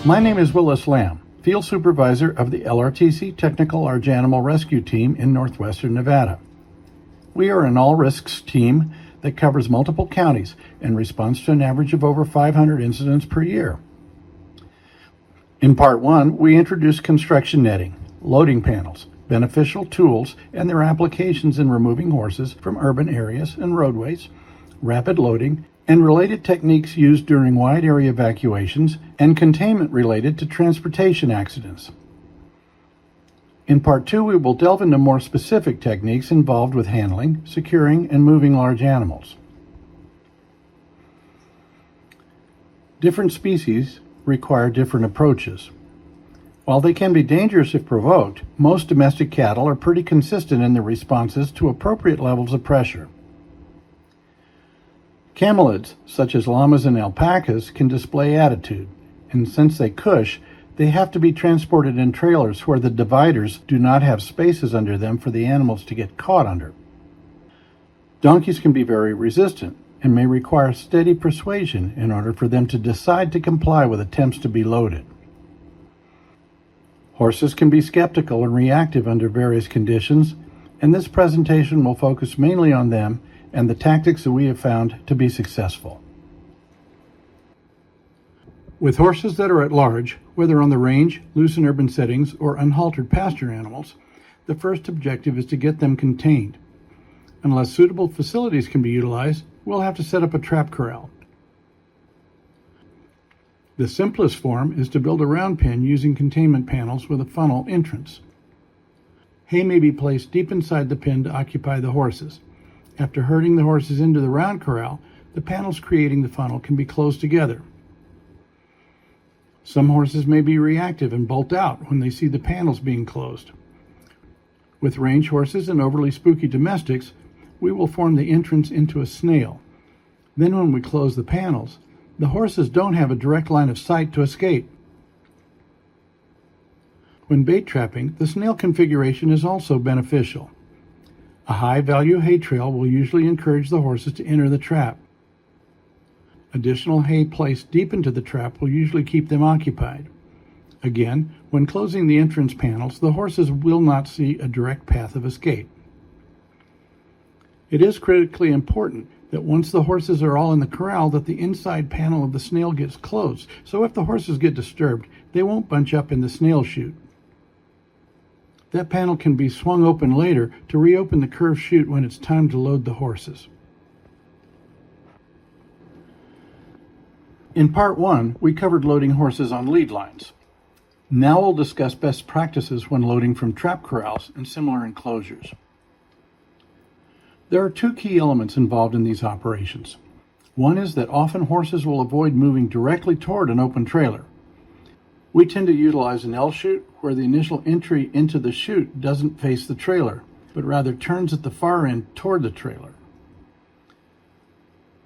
My name is Willis Lamb, Field Supervisor of the LRTC Technical Large Animal Rescue Team in northwestern Nevada. We are an all-risks team that covers multiple counties and responds to an average of over 500 incidents per year. In Part 1, we introduced construction netting, loading panels, beneficial tools, and their applications in removing horses from urban areas and roadways, rapid loading, and related techniques used during wide area evacuations and containment related to transportation accidents. In Part 2, we will delve into more specific techniques involved with handling, securing, and moving large animals. Different species require different approaches. While they can be dangerous if provoked, most domestic cattle are pretty consistent in their responses to appropriate levels of pressure. Camelids, such as llamas and alpacas, can display attitude, and since they cush, they have to be transported in trailers where the dividers do not have spaces under them for the animals to get caught under. Donkeys can be very resistant and may require steady persuasion in order for them to decide to comply with attempts to be loaded. Horses can be skeptical and reactive under various conditions, and this presentation will focus mainly on them and the tactics that we have found to be successful. With horses that are at large, whether on the range, loose in urban settings, or unhaltered pasture animals, the first objective is to get them contained. Unless suitable facilities can be utilized, we'll have to set up a trap corral. The simplest form is to build a round pen using containment panels with a funnel entrance. Hay may be placed deep inside the pen to occupy the horses. After herding the horses into the round corral, the panels creating the funnel can be closed together. Some horses may be reactive and bolt out when they see the panels being closed. With range horses and overly spooky domestics, we will form the entrance into a snail. Then when we close the panels, the horses don't have a direct line of sight to escape. When bait trapping, the snail configuration is also beneficial. A high-value hay trail will usually encourage the horses to enter the trap. Additional hay placed deep into the trap will usually keep them occupied. Again, when closing the entrance panels, the horses will not see a direct path of escape. It is critically important that once the horses are all in the corral, that the inside panel of the snail gets closed, so if the horses get disturbed, they won't bunch up in the snail chute. That panel can be swung open later to reopen the curved chute when it's time to load the horses. In Part 1, we covered loading horses on lead lines. Now we'll discuss best practices when loading from trap corrals and similar enclosures. There are two key elements involved in these operations. One is that often horses will avoid moving directly toward an open trailer. We tend to utilize an L chute where the initial entry into the chute doesn't face the trailer, but rather turns at the far end toward the trailer.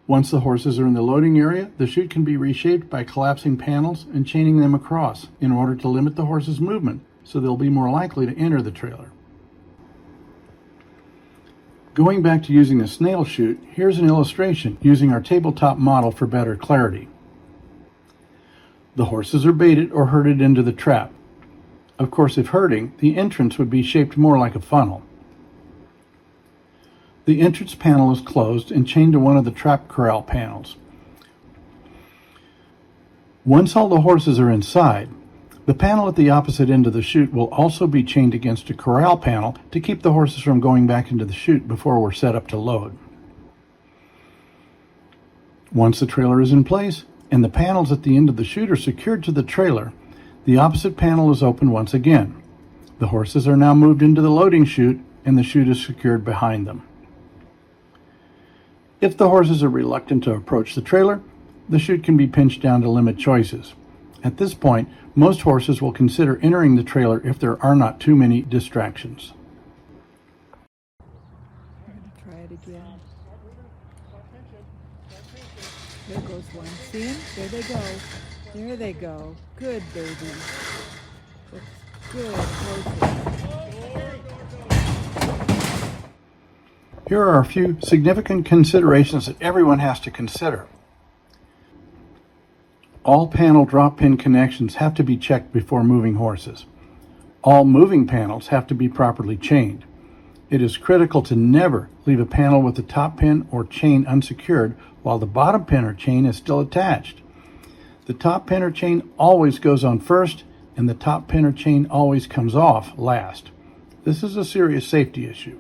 Once the horses are in the loading area, the chute can be reshaped by collapsing panels and chaining them across in order to limit the horse's movement so they'll be more likely to enter the trailer. Going back to using the snail chute, here's an illustration using our tabletop model for better clarity. The horses are baited or herded into the trap. Of course, if herding, the entrance would be shaped more like a funnel. The entrance panel is closed and chained to one of the trap corral panels. Once all the horses are inside, the panel at the opposite end of the chute will also be chained against a corral panel to keep the horses from going back into the chute before we're set up to load. Once the trailer is in place and the panels at the end of the chute are secured to the trailer, the opposite panel is open once again. The horses are now moved into the loading chute and the chute is secured behind them. If the horses are reluctant to approach the trailer, the chute can be pinched down to limit choices. At this point, most horses will consider entering the trailer if there are not too many distractions. We're going to try it again. There goes one. See them? There they go. There they go. Good baby. Looks good. Horses. Here are a few significant considerations that everyone has to consider. All panel drop pin connections have to be checked before moving horses. All moving panels have to be properly chained. It is critical to never leave a panel with the top pin or chain unsecured while the bottom pin or chain is still attached. The top pin or chain always goes on first, and the top pin or chain always comes off last. This is a serious safety issue.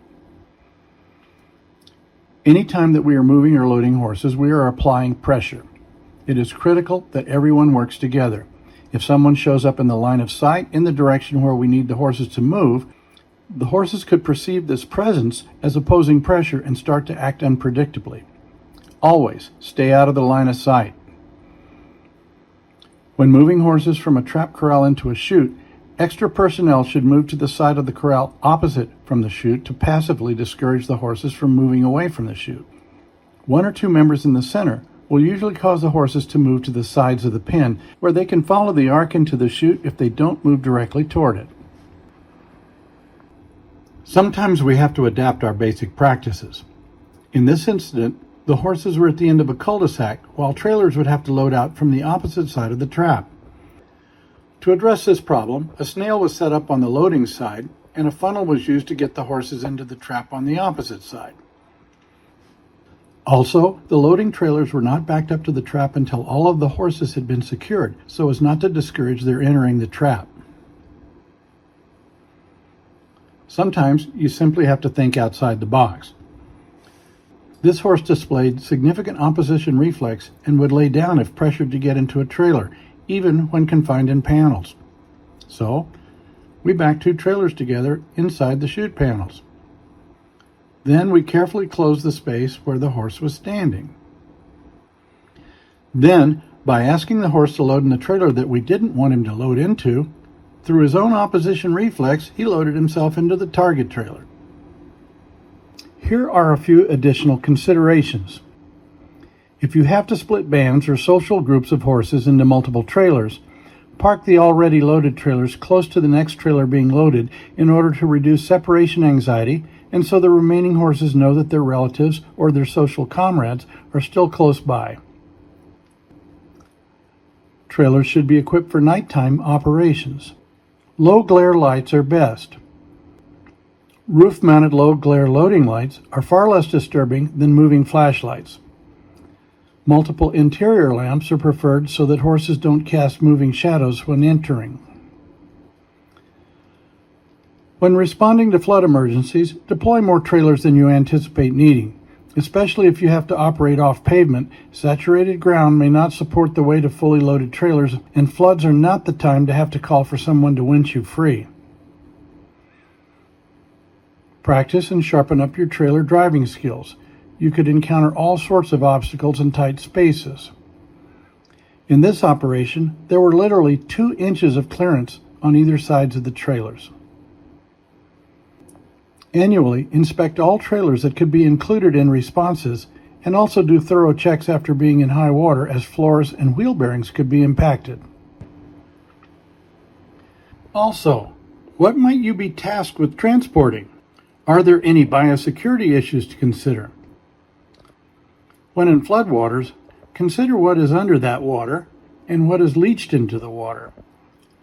Anytime that we are moving or loading horses, we are applying pressure. It is critical that everyone works together. If someone shows up in the line of sight in the direction where we need the horses to move, the horses could perceive this presence as opposing pressure and start to act unpredictably. Always stay out of the line of sight. When moving horses from a trap corral into a chute, extra personnel should move to the side of the corral opposite from the chute to passively discourage the horses from moving away from the chute. One or two members in the center will usually cause the horses to move to the sides of the pen, where they can follow the arc into the chute if they don't move directly toward it. Sometimes we have to adapt our basic practices. In this incident, the horses were at the end of a cul-de-sac, while trailers would have to load out from the opposite side of the trap. To address this problem, a snail was set up on the loading side, and a funnel was used to get the horses into the trap on the opposite side. Also, the loading trailers were not backed up to the trap until all of the horses had been secured, so as not to discourage their entering the trap. Sometimes you simply have to think outside the box. This horse displayed significant opposition reflex and would lay down if pressured to get into a trailer, even when confined in panels. So, we backed two trailers together inside the chute panels. Then we carefully closed the space where the horse was standing. Then, by asking the horse to load in the trailer that we didn't want him to load into, through his own opposition reflex, he loaded himself into the target trailer. Here are a few additional considerations. If you have to split bands or social groups of horses into multiple trailers, park the already loaded trailers close to the next trailer being loaded in order to reduce separation anxiety, and so the remaining horses know that their relatives or their social comrades are still close by. Trailers should be equipped for nighttime operations. Low glare lights are best. Roof-mounted low glare loading lights are far less disturbing than moving flashlights. Multiple interior lamps are preferred so that horses don't cast moving shadows when entering. When responding to flood emergencies, deploy more trailers than you anticipate needing. Especially if you have to operate off pavement, saturated ground may not support the weight of fully loaded trailers, and floods are not the time to have to call for someone to winch you free. Practice and sharpen up your trailer driving skills. You could encounter all sorts of obstacles in tight spaces. In this operation, there were literally 2 inches of clearance on either sides of the trailers. Annually, inspect all trailers that could be included in responses, and also do thorough checks after being in high water, as floors and wheel bearings could be impacted. Also, what might you be tasked with transporting? Are there any biosecurity issues to consider? When in floodwaters, consider what is under that water and what is leached into the water.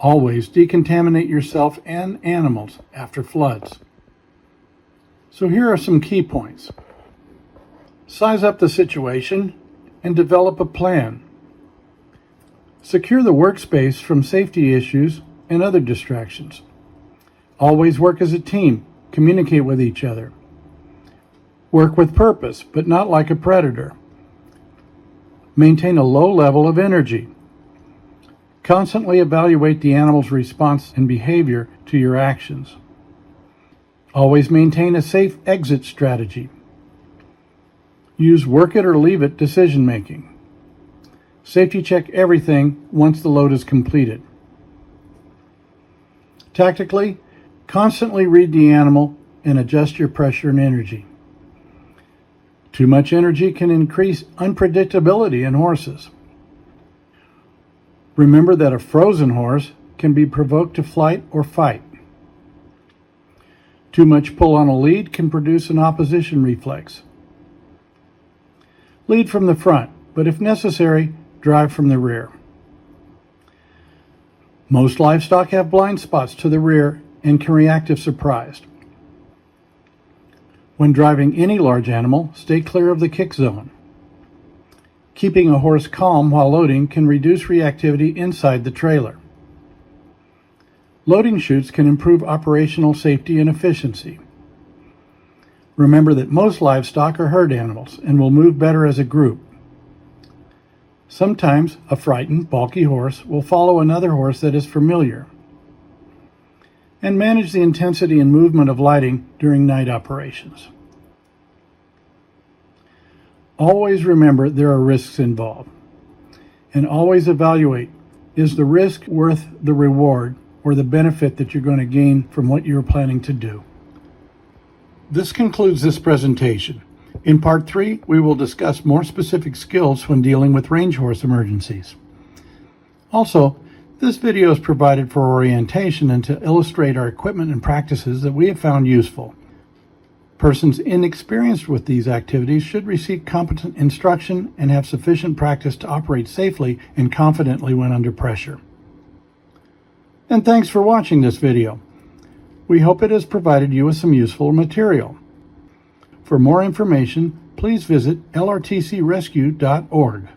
Always decontaminate yourself and animals after floods. So here are some key points. Size up the situation and develop a plan. Secure the workspace from safety issues and other distractions. Always work as a team. Communicate with each other. Work with purpose, but not like a predator. Maintain a low level of energy. Constantly evaluate the animal's response and behavior to your actions. Always maintain a safe exit strategy. Use work it or leave it decision making. Safety check everything once the load is completed. Tactically, constantly read the animal and adjust your pressure and energy. Too much energy can increase unpredictability in horses. Remember that a frozen horse can be provoked to flight or fight. Too much pull on a lead can produce an opposition reflex. Lead from the front, but if necessary, drive from the rear. Most livestock have blind spots to the rear and can react if surprised. When driving any large animal, stay clear of the kick zone. Keeping a horse calm while loading can reduce reactivity inside the trailer. Loading chutes can improve operational safety and efficiency. Remember that most livestock are herd animals and will move better as a group. Sometimes a frightened, balky horse will follow another horse that is familiar. And manage the intensity and movement of lighting during night operations. Always remember there are risks involved. And always evaluate, is the risk worth the reward or the benefit that you're going to gain from what you're planning to do? This concludes this presentation. In Part 3, we will discuss more specific skills when dealing with range horse emergencies. Also, this video is provided for orientation and to illustrate our equipment and practices that we have found useful. Persons inexperienced with these activities should receive competent instruction and have sufficient practice to operate safely and confidently when under pressure. And thanks for watching this video. We hope it has provided you with some useful material. For more information, please visit lrtcrescue.org.